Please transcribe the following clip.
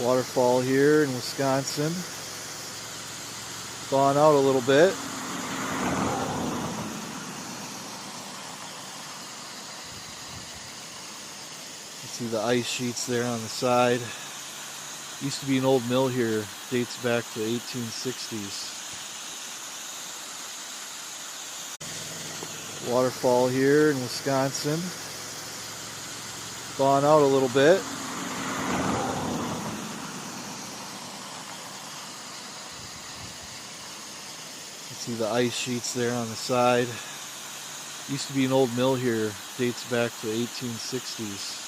Waterfall here in Wisconsin. Thawing out a little bit. You see the ice sheets there on the side. Used to be an old mill here, dates back to 1860s. Waterfall here in Wisconsin. Thawing out a little bit. You see the ice sheets there on the side. Used to be an old mill here, dates back to 1860s.